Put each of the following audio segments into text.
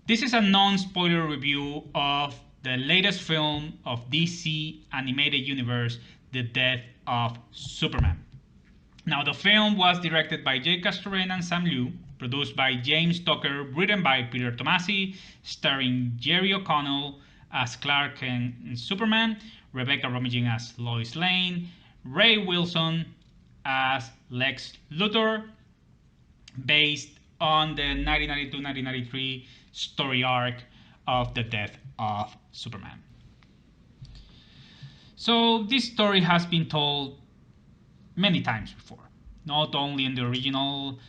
This is a non-spoiler review of the latest film of DC Animated Universe, The Death of Superman. Now, the film was directed by Jake Castorena and Sam Liu, produced by James Tucker, written by Peter Tomasi, starring Jerry O'Connell as Clark Kent and Superman, Rebecca Romijn as Lois Lane, Ray Wilson as Lex Luthor, based on the 1992-1993 story arc of the death of Superman. So this story has been told many times before, not only in the original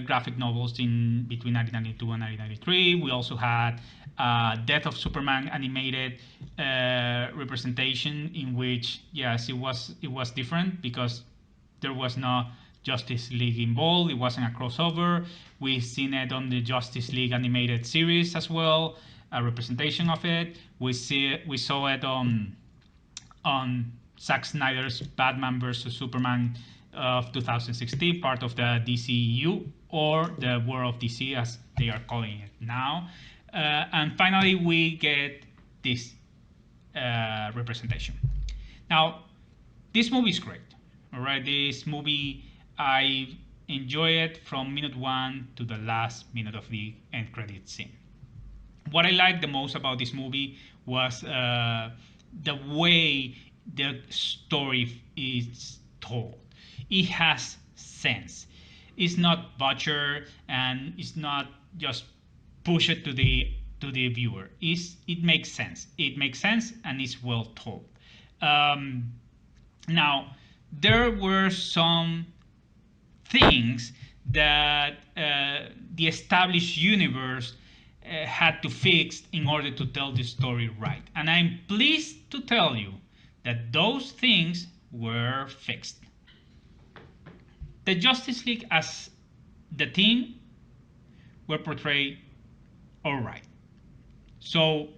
graphic novels in between 1992 and 1993. We also had Death of Superman animated representation, in which, yes, it was different because there was no Justice League involved. It wasn't a crossover. We've seen it on the Justice League animated series as well, a representation of it. We saw it on Zack Snyder's Batman vs Superman of 2016, part of the DCEU, or the World of DC as they are calling it now. And finally, we get this representation. Now, this movie is great. All right, this movie, I enjoy it from minute one to the last minute of the end credit scene. What I liked the most about this movie was the way the story is told. It has sense. It's not butchered, and it's not just push it to the viewer. It makes sense. It makes sense, and it's well told. Now, there were some things that the established universe had to fix in order to tell the story right. And I'm pleased to tell you that those things were fixed. The Justice League as the team were portrayed all right. So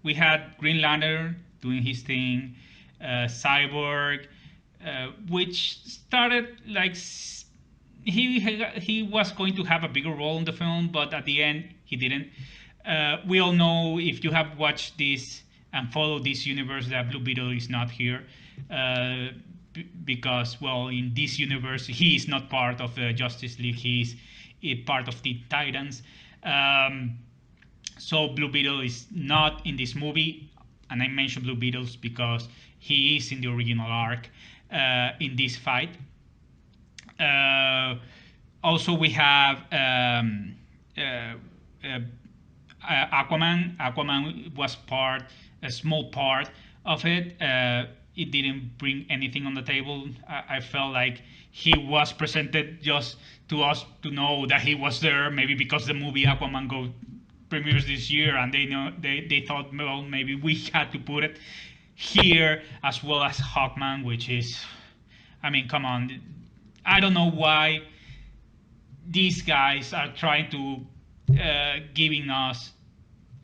we had Green Lantern doing his thing, Cyborg, which started like he was going to have a bigger role in the film, but at the end he didn't. We all know, if you have watched this and followed this universe, that Blue Beetle is not here because, well, in this universe he is not part of the Justice League. He is part of the Titans. So Blue Beetle is not in this movie, and I mention Blue Beetles because he is in the original arc in this fight. Also, we have Aquaman. Aquaman was a small part of it. It didn't bring anything on the table. I felt like he was presented just to us to know that he was there, maybe because the movie Aquaman premieres this year, and they thought, well, maybe we had to put it here, as well as Hawkman, which is, I mean, come on. I don't know why these guys are trying to giving us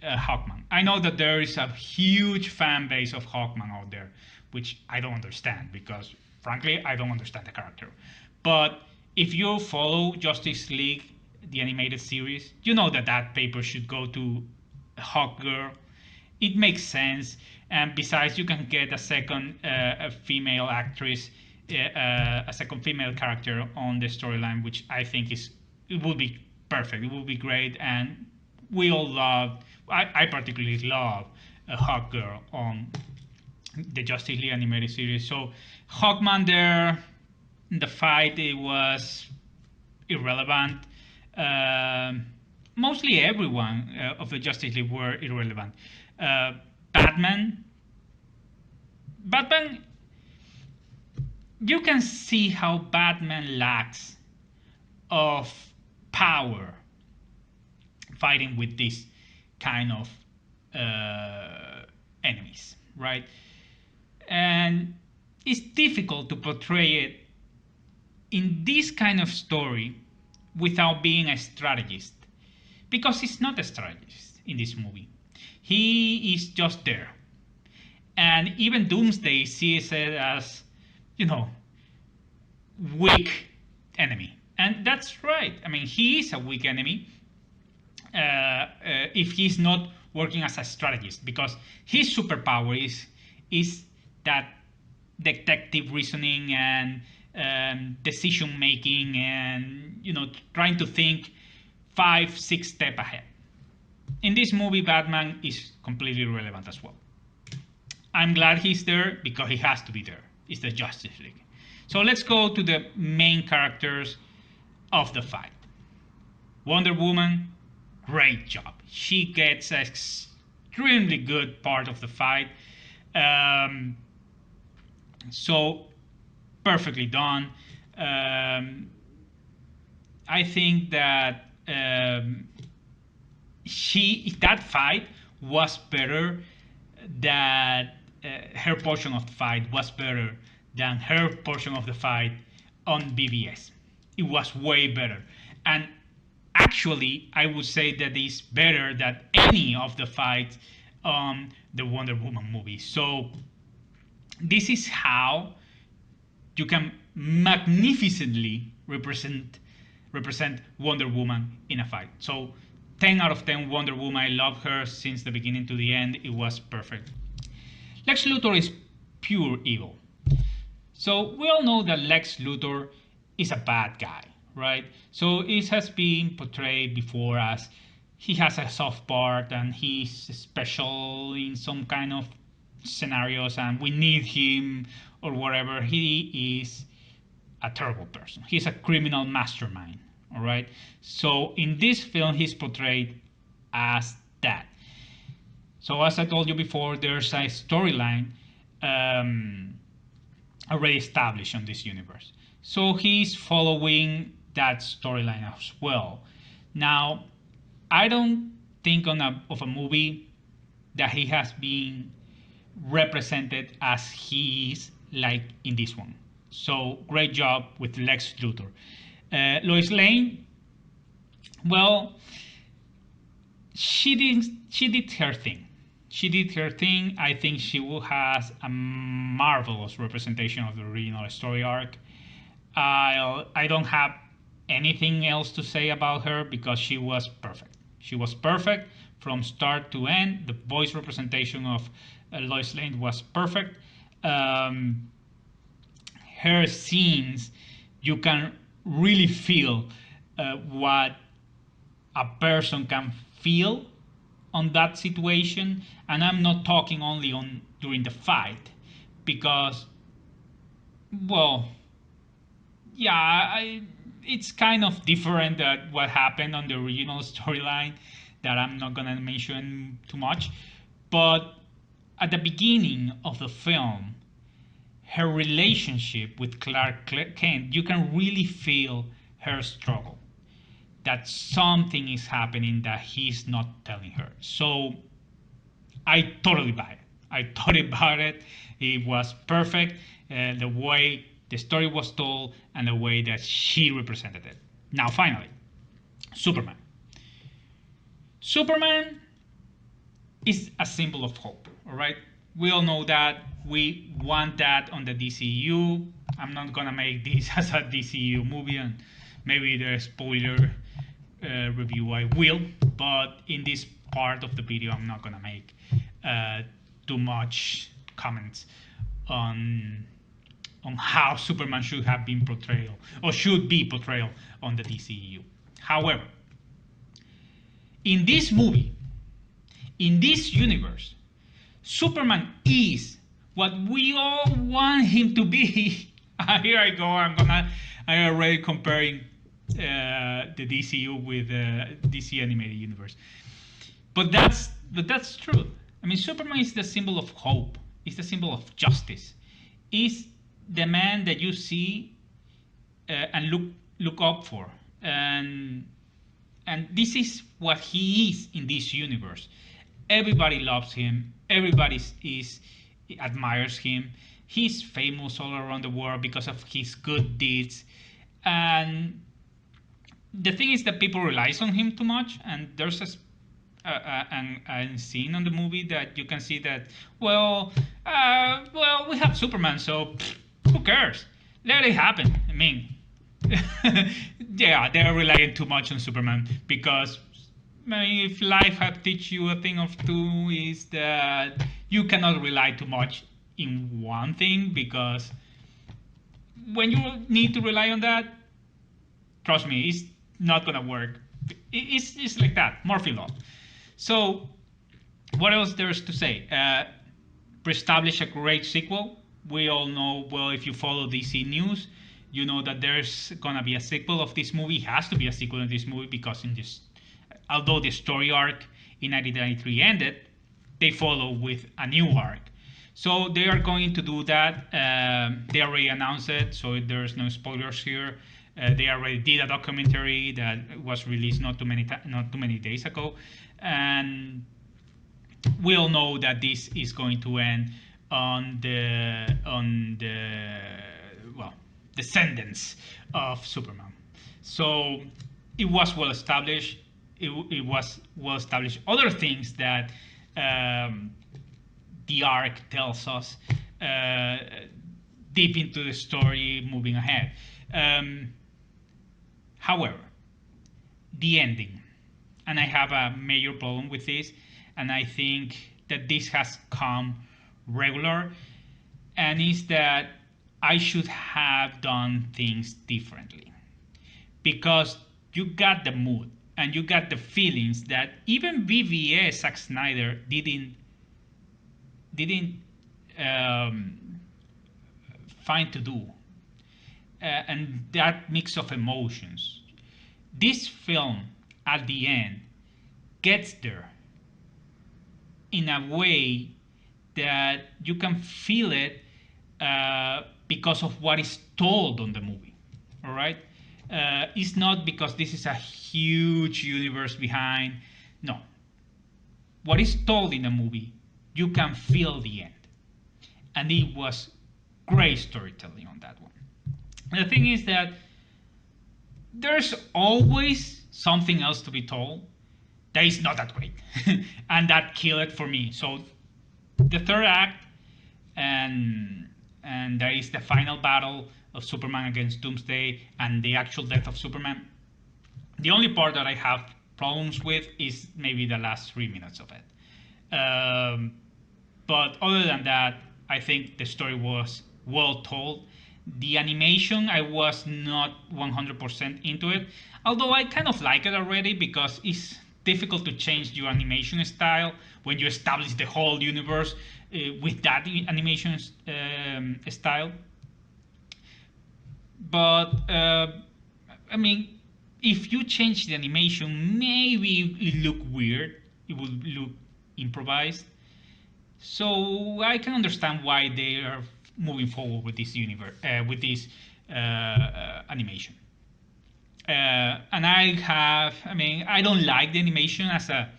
Hawkman. I know that there is a huge fan base of Hawkman out there, which I don't understand because, frankly, I don't understand the character. But if you follow Justice League, the animated series, you know that paper should go to Hawkgirl. It makes sense, and besides, you can get a second a female actress, a second female character on the storyline, which I think it will be perfect. It will be great, and we all love. I particularly love Hawkgirl on the Justice League animated series. So Hawkman there in the fight, it was irrelevant. Mostly everyone of the Justice League were irrelevant. Batman, you can see how Batman lacks of power fighting with this kind of enemies, right? And it's difficult to portray it in this kind of story without being a strategist, because he's not a strategist in this movie. He is just there. And even Doomsday sees it as, weak enemy. And that's right. I mean, he is a weak enemy. if he's not working as a strategist, because his superpower is that detective reasoning and decision making, and trying to think 5, 6 steps ahead. In this movie, Batman is completely irrelevant as well. I'm glad he's there because he has to be there. It's the Justice League. So let's go to the main characters of the fight. Wonder Woman, great job. She gets an extremely good part of the fight. So perfectly done. I think that that fight was better, that her portion of the fight was better than her portion of the fight on BVS. It was way better. And actually, I would say that it's better than any of the fights on the Wonder Woman movie. So this is how you can magnificently represent Wonder Woman in a fight. So 10 out of 10 Wonder Woman. I love her since the beginning to the end. It was perfect. Lex Luthor is pure evil. So we all know that Lex Luthor is a bad guy, right? So it has been portrayed before as he has a soft part and he's special in some kind of scenarios and we need him or whatever. He is a terrible person. He's a criminal mastermind, all right? So in this film, he's portrayed as that. So as I told you before, there's a storyline already established on this universe. So he's following that storyline as well. Now, I don't think of a movie that he has been represented as he is like in this one. So great job with Lex Luthor. Lois Lane, well, she did her thing. She did her thing. I think she has a marvelous representation of the original story arc. I don't have anything else to say about her because she was perfect. She was perfect from start to end. The voice representation of Lois Lane was perfect. Her scenes, you can really feel what a person can feel on that situation, and I'm not talking only on during the fight, because, well, yeah, it's kind of different than what happened on the original storyline that I'm not gonna mention too much, but at the beginning of the film, her relationship with Clark Kent, you can really feel her struggle. That something is happening that he's not telling her. So I totally buy it. I totally bought it. It was perfect. The way the story was told and the way that she represented it. Now, finally, Superman. Superman is a symbol of hope, all right? We all know that. We want that on the DCU. I'm not gonna make this as a DCU movie, and maybe the spoiler review I will, but in this part of the video I'm not gonna make too much comments on how Superman should have been portrayed or should be portrayed on the DCU. However, in this movie, in this universe, Superman is what we all want him to be. Here I go. I'm already comparing the DCU with the DC animated universe. But that's true. I mean, Superman is the symbol of hope. It's the symbol of justice. Is the man that you see and look up for, and this is what he is in this universe. Everybody loves him. Everybody admires him. He's famous all around the world because of his good deeds. And the thing is that people relies on him too much. And there's a scene on the movie that you can see that, well, we have Superman, so who cares? Let it happen. I mean, yeah, they're relying too much on Superman because if life had teach you a thing or two, is that you cannot rely too much in one thing, because when you need to rely on that, trust me, it's not gonna work. It's like that, Murphy law. So what else there's to say? Establish a great sequel. We all know, well, if you follow DC news, you know that there's gonna be a sequel of this movie. It has to be a sequel in this movie, because in this, although the story arc in 1993 ended, they follow with a new arc. So they are going to do that. They already announced it, so there's no spoilers here. They already did a documentary that was released not too many days ago, and we all know that this is going to end on the well, descendants of Superman. So it was well established. It was well established. Other things that the arc tells us deep into the story moving ahead. However, the ending, and I have a major problem with this, and I think that this has come regular, and is that I should have done things differently, because you got the mood and you got the feelings that even BVS Zack Snyder didn't find to do, and that mix of emotions. This film at the end gets there in a way that you can feel it because of what is told on the movie. All right, it's not because this is a huge universe behind. No, what is told in the movie, you can feel the end, and it was great storytelling on that one. And the thing is that there's always something else to be told that is not that great, and that killed it for me. So the third act, and there is the final battle of Superman against Doomsday and the actual death of Superman. The only part that I have problems with is maybe the last 3 minutes of it. But other than that, I think the story was well told. The animation, I was not 100% into it, although I kind of like it already, because it's difficult to change your animation style when you establish the whole universe with that animation style. But I mean, if you change the animation, maybe it look weird. It would look improvised. So I can understand why they are moving forward with this universe, with this animation. And I mean, I don't like the animation as a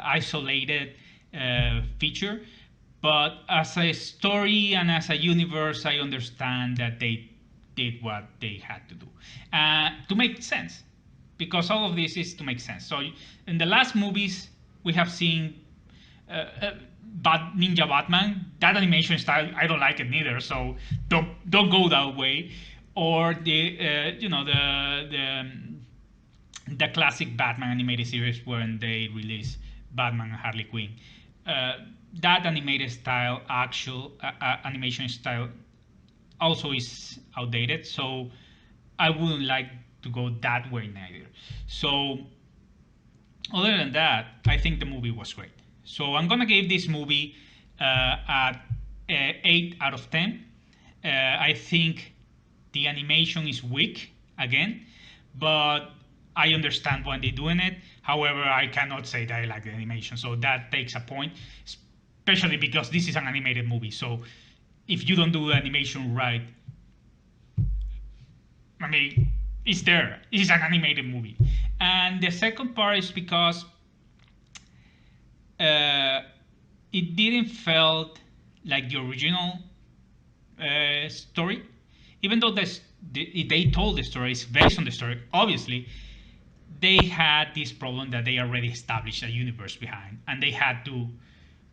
isolated feature, but as a story and as a universe, I understand that they did what they had to do to make sense, because all of this is to make sense. So in the last movies, we have seen Ninja Batman. That animation style, I don't like it neither. So don't go that way. Or the the classic Batman animated series when they release Batman and Harley Quinn. That animated style, actual animation style, also is outdated. So I wouldn't like to go that way neither. So other than that, I think the movie was great. So I'm gonna give this movie at 8 out of 10. I think the animation is weak again, but I understand why they're doing it. However, I cannot say that I like the animation, so that takes a point, especially because this is an animated movie. So if you don't do the animation right, I mean, it's there. It's an animated movie. And the second part is because it didn't felt like the original story, even though they told the story, it's based on the story. Obviously, they had this problem that they already established a universe behind, and they had to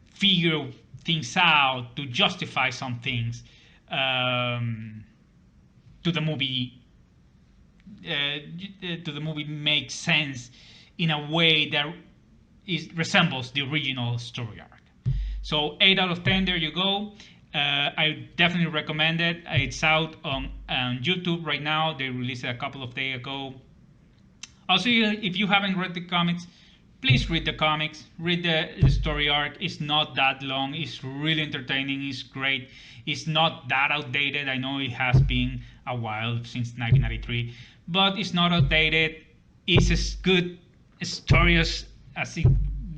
figure things out to justify some things to the movie. To the movie makes sense in a way that resembles the original story arc. So 8 out of 10, there you go. I definitely recommend it. It's out on YouTube right now. They released it a couple of days ago. Also, if you haven't read the comics, please read the comics. Read the story arc. It's not that long. It's really entertaining. It's great. It's not that outdated. I know it has been a while since 1993, but it's not outdated. It's as good a story as it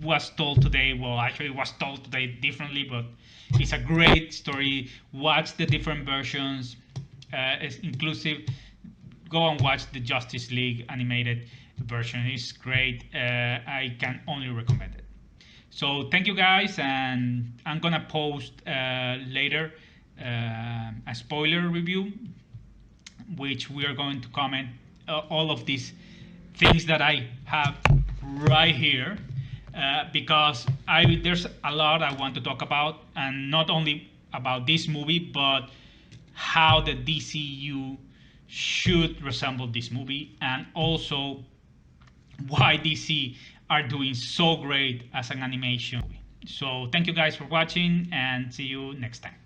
was told today. Well, actually, it was told today differently, but it's a great story. Watch the different versions. It's inclusive. Go and watch the Justice League animated version. It's great. I can only recommend it. So thank you guys, and I'm gonna post later a spoiler review, which we are going to comment all of these things that I have right here, because there's a lot I want to talk about, and not only about this movie, but how the DCU should resemble this movie, and also why DC are doing so great as an animation movie. So thank you guys for watching, and see you next time.